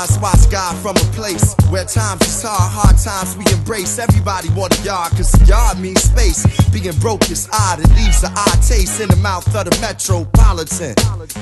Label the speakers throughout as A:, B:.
A: eyes watch God from a place where times is hard times we embrace. Everybody want a yard, cause the yard means space. Being broke is odd, it leaves an odd taste in the mouth of the metropolitan.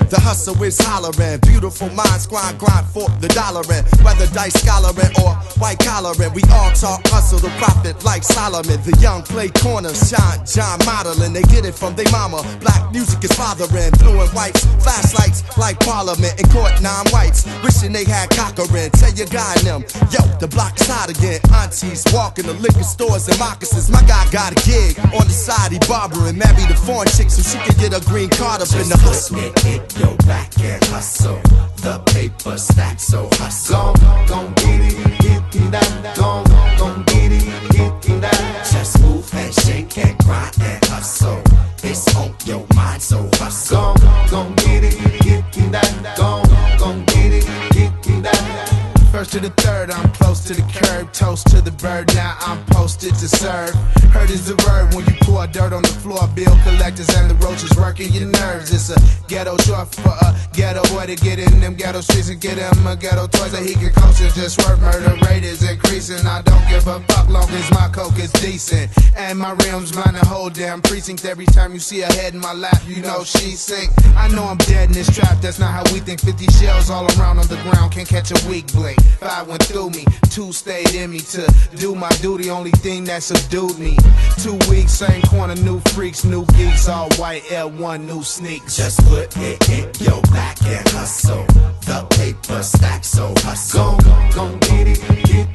A: The hustle is hollering, beautiful minds grind for the dollarin'. Whether dice scholarin' or white collarin', we all talk hustle, the prophet like Solomon. The young play corners, shine, John modeling. They get it from their mama, black music is fathering. Blue and whites, flashlights like Parliament. In court, 9 whites, wishing they had Cochran. Tell your guy and them, yo, the block is hot again. Aunties walking the liquor stores and moccasins. My guy got a gig on the side, he barbering. Married a foreign chick so she could get a green card up in the hustle.
B: Hit your back and hustle. The paper stack, so hustle. Gon' get it, get that. Gon' get it, get that. Just move and shake and grind and hustle. It's on your mind, so hustle. Gon' get it, get that. Gon' get it, get that.
C: First to the third, I'm close to the curb. Toast to the bird, now I'm posted to serve. Heard is the verb when you pour dirt on the floor. Bill collectors and the roaches working your nerves. It's a ghetto short for a ghetto boy to get in them ghetto streets and get him a ghetto toys that he can coach and just work. Murder rate is increasing. I don't give a fuck long as my coke is decent. And my rims mind the whole damn precinct. Every time you see a head in my lap, you know she sink. I know I'm dead in this trap, that's not how we think. 50 shells all around on the ground, can't catch a weak blink. 5 went through me, 2 stayed in me to do my duty, only thing that subdued me. 2 weeks, same corner, new freaks, new geeks, all white L1, new sneaks.
B: Just put it in your back and hustle. The paper stack, so hustle. Gon' get it,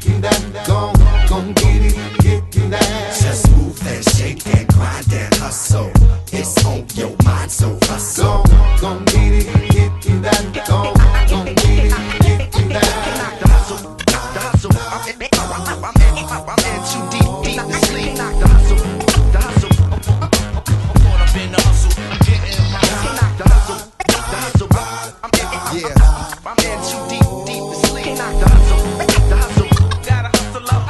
B: get that. Gon' get it, get that. Just move and shake and grind and hustle. It's on your mind, so hustle. Gon' get it, get that. Gon' get it, get that.
A: I'm in too deep to sleep. The hustle, I'm caught up in the hustle. I'm getting my the hustle, I'm in too deep to sleep. The hustle, gotta hustle up.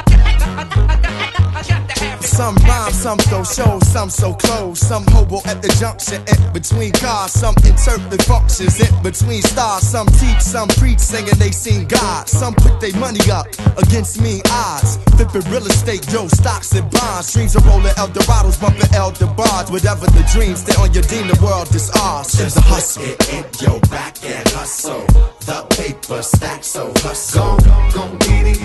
A: Some rhyme, some throw shows, some so close. Some hobo at the junction, in between cars. Some interpret functions, in between stars. Some teach, some preach, singing they seen God. Some put their money up against mean odds. Flipping real estate, yo, stocks and bonds. Streams of rolling Eldorados, bumping Elder bars. Whatever the dreams, stay on your dean, the world is ours. It's a hustle.
B: Just put it in your back and hustle. The paper stack, so hustle. Gon' get it,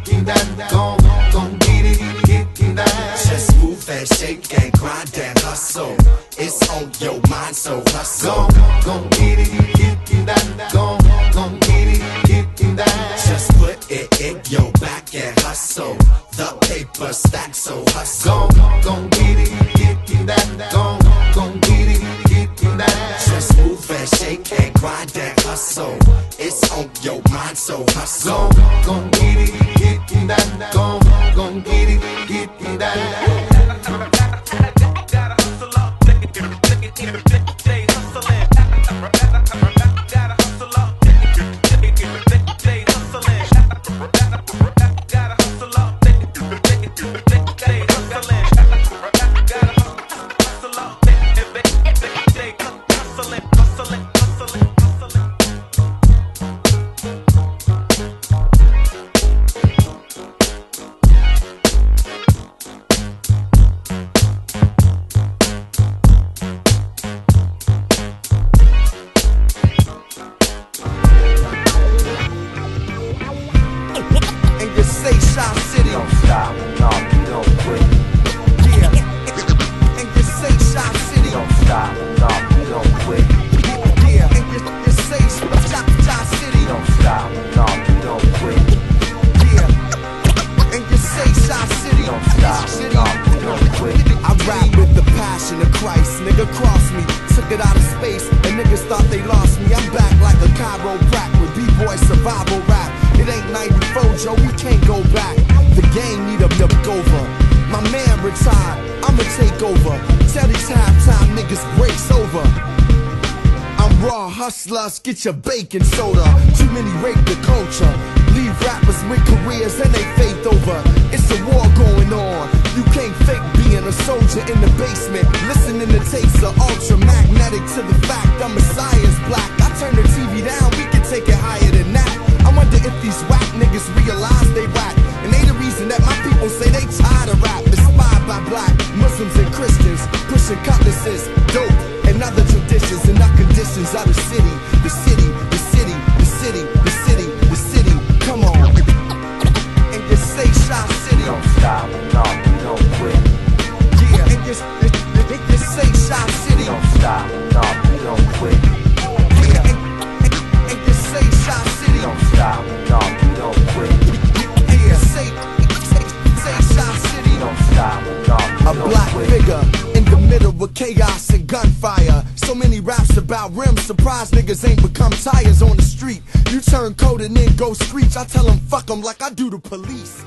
B: get that. Gon' get it, get that. Just move and shake and grind and hustle. It's on your mind, so hustle. Gon' get it, get that. Gon' get it, get that. Just put it in your back and hustle. The paper stack, so hustle. Gon' get it, get that. Gon' get it, get that. Just move and shake and grind and hustle. It's on your mind, so hustle. Gon' get it, get that. Gon' get it, get that.
A: Get your baking soda. Too many rape the culture. Leave rappers with careers and they faith over. It's a war going on. You can't fake being a soldier in the basement. Listening to tapes of ultramagnetic to the fact I'm a science black. I turn the TV down, we can take it higher than that. I wonder if these raps about rims. Surprised niggas ain't become tires on the street. You turn cold and then go screech. I tell them fuck them like I do the police.